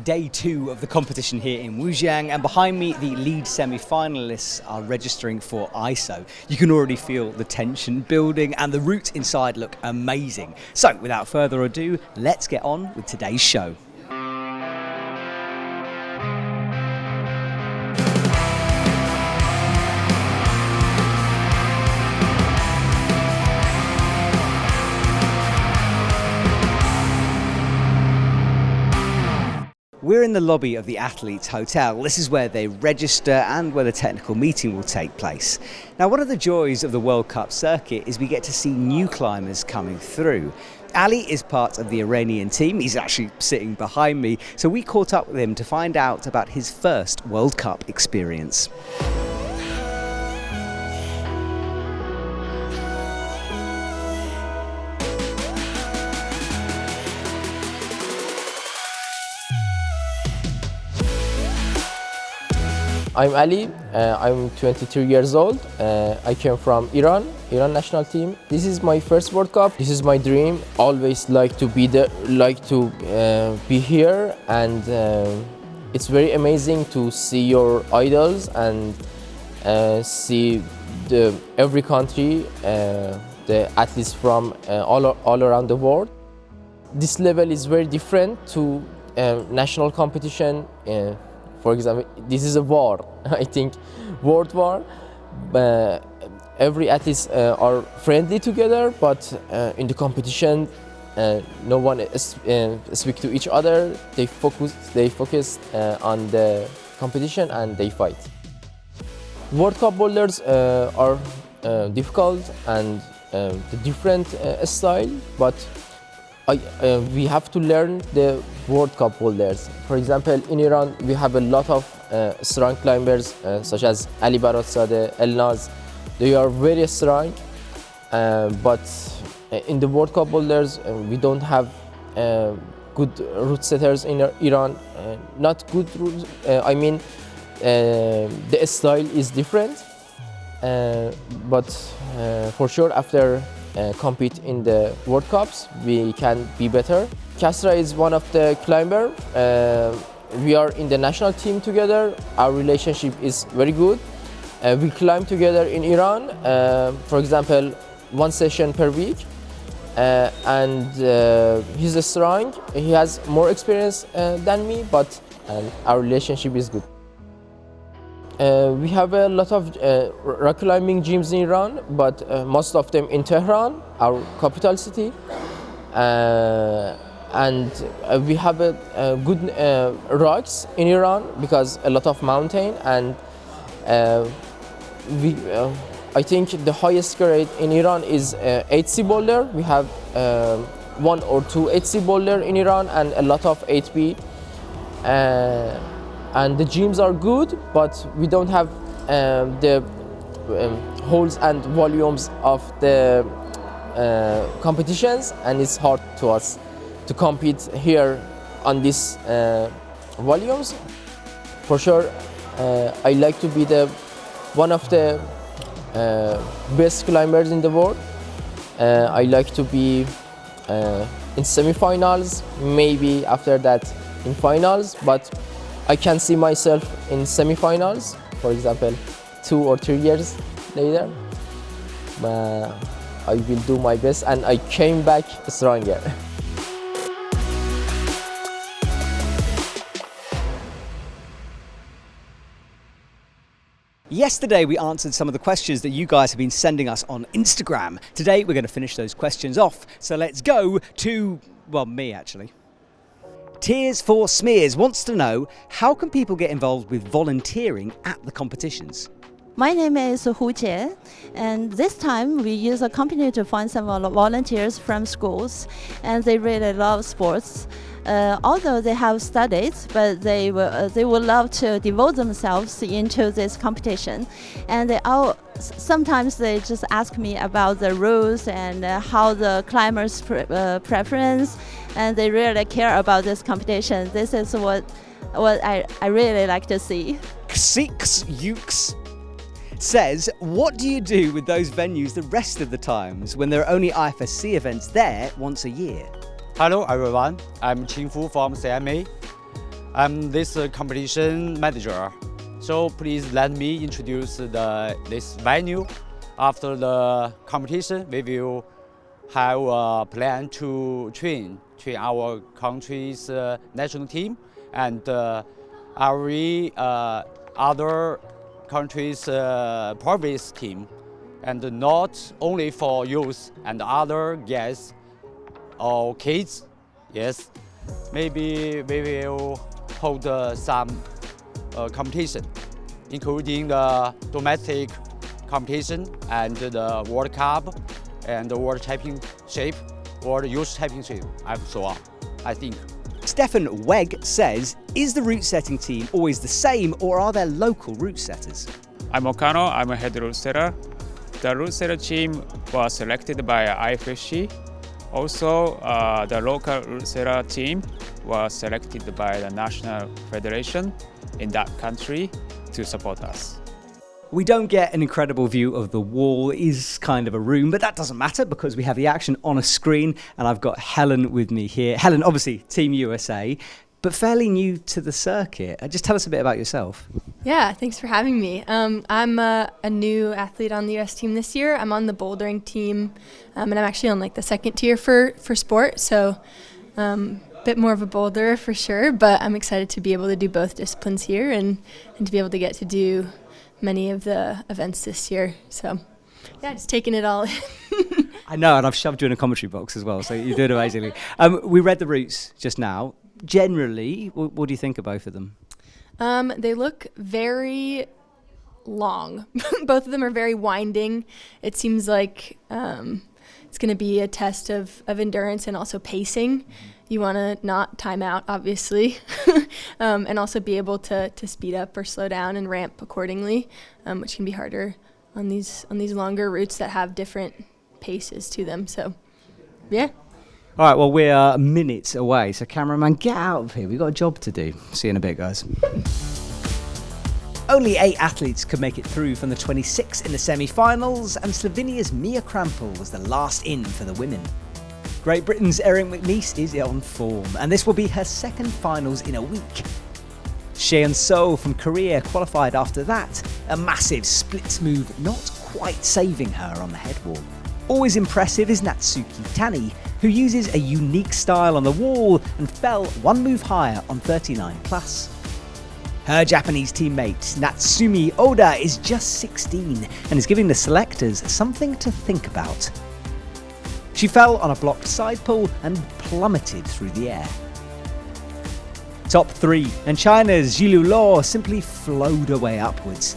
day 2 of the competition here in Wujiang, and behind me the lead semi-finalists are registering for ISO. You can already feel the tension building and the routes inside look amazing. So without further ado, let's get on with today's show. We're in the lobby of the Athletes Hotel. This is where they register and where the technical meeting will take place. Now, one of the joys of the World Cup circuit is we get to see new climbers coming through. Ali is part of the Iranian team. He's actually sitting behind me. So we caught up with him to find out about his first World Cup experience. I'm Ali, I'm 22 years old. I came from Iran national team. This is my first World Cup. This is my dream. Always like to be there, be here, and it's very amazing to see your idols and see every country, the athletes from all around the world. This level is very different to national competition. For example, this is a war, I think, world war. Every athletes are friendly together, but in the competition, no one speak to each other. They focus on the competition and they fight. World Cup boulders are difficult and the different style, but we have to learn the World Cup boulders. For example, in Iran, we have a lot of strong climbers such as Ali Baratzadeh, Elnaz. They are very strong, but in the World Cup boulders, we don't have good route setters in Iran. Not good routes, I mean, the style is different, but for sure after compete in the World Cups, we can be better. Kasra is one of the climber. We are in the national team together. Our relationship is very good. We climb together in Iran, for example, one session per week. And he's strong. He has more experience than me, but our relationship is good. We have a lot of rock climbing gyms in Iran, but most of them in Tehran, our capital city. And we have good rocks in Iran because a lot of mountain, and I think the highest grade in Iran is 8C boulder. We have 1 or 2 8C boulder in Iran and a lot of 8B. And the gyms are good, but we don't have the holes and volumes of the competitions, and it's hard to us to compete here on these volumes. For sure, I like to be one of the best climbers in the world. I like to be in semi-finals, maybe after that in finals, but I can see myself in semi-finals, for example, 2 or 3 years later. I will do my best, and I came back stronger. Yesterday we answered some of the questions that you guys have been sending us on Instagram. Today we're going to finish those questions off. So let's go to, well, me actually. Tears for Smears wants to know, how can people get involved with volunteering at the competitions? My name is Wujiang, and this time we use a company to find some volunteers from schools, and they really love sports. Although they have studied, but they would love to devote themselves into this competition. And sometimes they just ask me about the rules and how the climbers' preference, and they really care about this competition. This is what I really like to see. Keqiao says, what do you do with those venues the rest of the times when there are only IFSC events there once a year? Hello everyone, I'm Qingfu from CMA. I'm this competition manager. So please let me introduce this venue. After the competition, we will have a plan to train our country's national team and every other country's province team, and not only for youth and other guests or kids. Yes, maybe we will hold some competition, including the domestic competition and the World Cup and the World Championship, World Youth Championship, and so on, I think. Stefan Weg says, is the route setting team always the same, or are there local route setters? I'm Okano, I'm a head route setter. The route setter team was selected by IFSC. Also, the local route setter team was selected by the national federation in that country to support us. We don't get an incredible view of the wall. It is kind of a room, but that doesn't matter because we have the action on a screen, and I've got Helen with me here. Helen, obviously Team USA, but fairly new to the circuit. Just tell us a bit about yourself. Yeah, thanks for having me. I'm a new athlete on the US team this year. I'm on the bouldering team, and I'm actually on like the second tier for sport, so bit more of a boulderer for sure, but I'm excited to be able to do both disciplines here and to be able to get to do many of the events this year. So yeah, just taking it all in. I know, and I've shoved you in a commentary box as well, so you're doing amazingly. We read the routes just now. Generally, what do you think of both of them? They look very long. Both of them are very winding. It seems like it's going to be a test of endurance and also pacing. You want to not time out, obviously, and also be able to speed up or slow down and ramp accordingly, which can be harder on these longer routes that have different paces to them. So, yeah. All right, well, we are minutes away, so cameraman, get out of here. We've got a job to do. See you in a bit, guys. Only 8 athletes could make it through from the 26 in the semi-finals, and Slovenia's Mia Krampel was the last in for the women. Great Britain's Erin McNeice is on form, and this will be her second finals in a week. Cheon So from Korea qualified after that, a massive splits move not quite saving her on the head wall. Always impressive is Natsuki Tani, who uses a unique style on the wall and fell one move higher on 39+. Her Japanese teammate Natsumi Oda is just 16 and is giving the selectors something to think about. She fell on a blocked side pull and plummeted through the air. Top 3, and China's Jilu Luo simply flowed away upwards.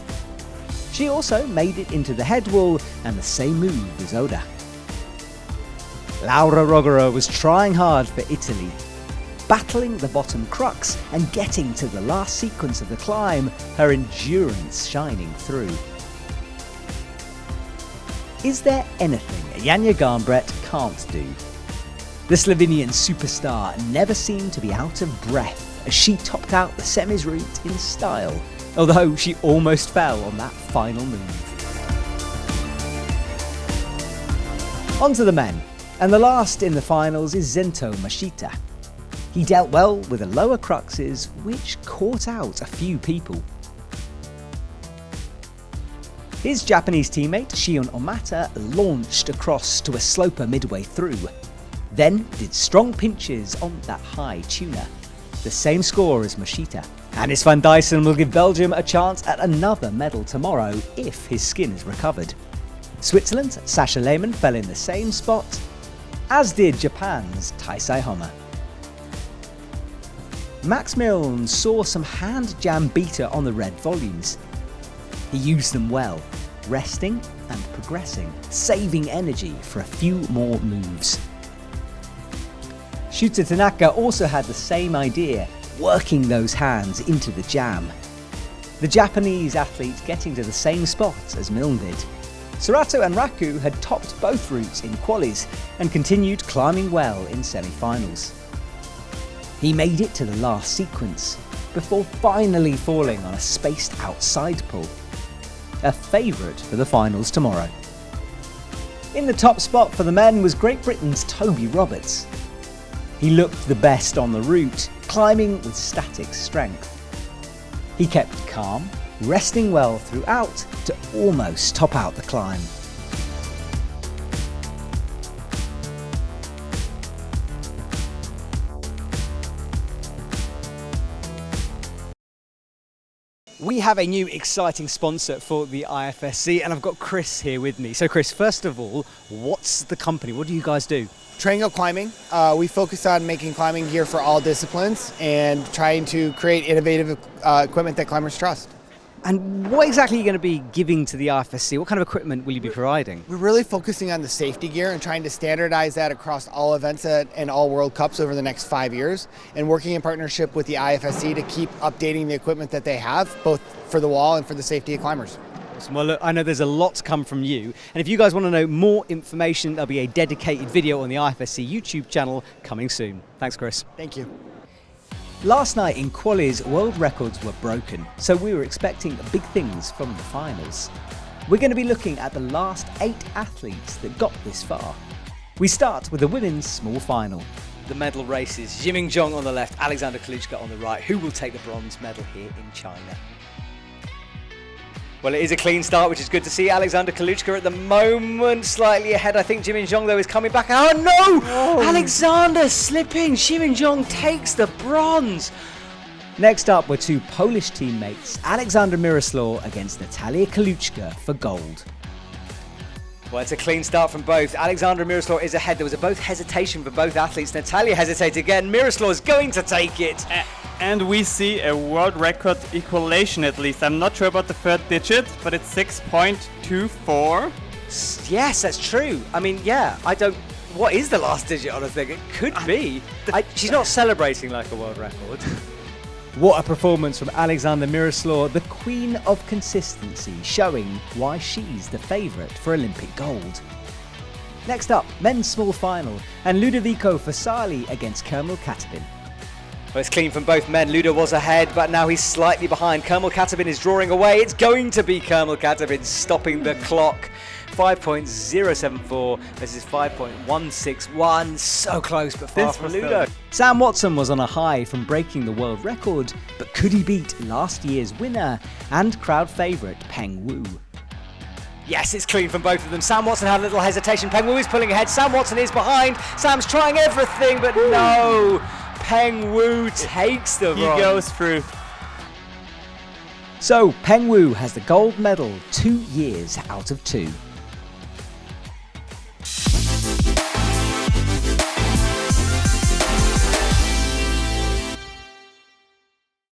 She also made it into the head wall and the same move as Oda. Laura Rogero was trying hard for Italy, battling the bottom crux and getting to the last sequence of the climb, her endurance shining through. Is there anything Janja Garnbret can't do? The Slovenian superstar never seemed to be out of breath as she topped out the semis route in style, although she almost fell on that final move. On to the men, and the last in the finals is Zento Mashita. He dealt well with the lower cruxes, which caught out a few people. His Japanese teammate Shion Omata launched across to a sloper midway through, then did strong pinches on that high tuner. The same score as Mashita. Hannes van Duysen will give Belgium a chance at another medal tomorrow if his skin is recovered. Switzerland's Sascha Lehmann fell in the same spot, as did Japan's Taisei Homa. Max Milne saw some hand jam beater on the red volumes. He used them well, resting and progressing, saving energy for a few more moves. Shuta Tanaka also had the same idea, working those hands into the jam. The Japanese athlete getting to the same spot as Milne did. Surato and Raku had topped both routes in qualies and continued climbing well in semi-finals. He made it to the last sequence, before finally falling on a spaced out side pull. A favourite for the finals tomorrow. In the top spot for the men was Great Britain's Toby Roberts. He looked the best on the route, climbing with static strength. He kept calm, resting well throughout to almost top out the climb. We have a new exciting sponsor for the IFSC, and I've got Chris here with me. So Chris, first of all, what's the company? What do you guys do? Triangle Climbing. We focus on making climbing gear for all disciplines and trying to create innovative equipment that climbers trust. And what exactly are you going to be giving to the IFSC? What kind of equipment will you be providing? We're really focusing on the safety gear and trying to standardize that across all events and all World Cups over the next 5 years, and working in partnership with the IFSC to keep updating the equipment that they have, both for the wall and for the safety of climbers. Awesome. Well, look, I know there's a lot to come from you, and if you guys want to know more information, there'll be a dedicated video on the IFSC YouTube channel coming soon. Thanks, Chris. Thank you. Last night in qualies, world records were broken, so we were expecting big things from the finals. We're going to be looking at the last 8 athletes that got this far. We start with the women's small final. The medal races, Wujiang on the left, Alexander Keqiao on the right. Who will take the bronze medal here in China? Well, it is a clean start, which is good to see. Alexander Keqiao at the moment slightly ahead. I think Wujiang, though, is coming back. Oh, no! Oh. Alexander slipping. Wujiang takes the bronze. Next up were 2 Polish teammates, Alexander Miroslaw against Natalia Keqiao for gold. Well, it's a clean start from both. Alexander Miroslaw is ahead. There was both hesitation for both athletes. Natalia hesitated again. Miroslaw is going to take it. And we see a world record equalization at least. I'm not sure about the third digit, but it's 6.24. Yes, that's true. I mean, yeah, I don't... What is the last digit on a thing? It could be. She's not celebrating like a world record. What a performance from Alexander Miroslaw, the queen of consistency, showing why she's the favourite for Olympic gold. Next up, men's small final, and Ludovico Fasali against Kermel Katabin. Well, it's clean from both men. Ludo was ahead, but now he's slightly behind. Kermel Katabin is drawing away. It's going to be Kermel Katabin stopping the clock. 5.074 versus 5.161. So close, but far from Ludo. Sam Watson was on a high from breaking the world record, but could he beat last year's winner and crowd favourite Peng Wu? Yes, it's clean from both of them. Sam Watson had a little hesitation. Peng Wu is pulling ahead. Sam Watson is behind. Sam's trying everything, but no. Peng Wu takes the bronze. He goes through. So Peng Wu has the gold medal 2 years out of 2.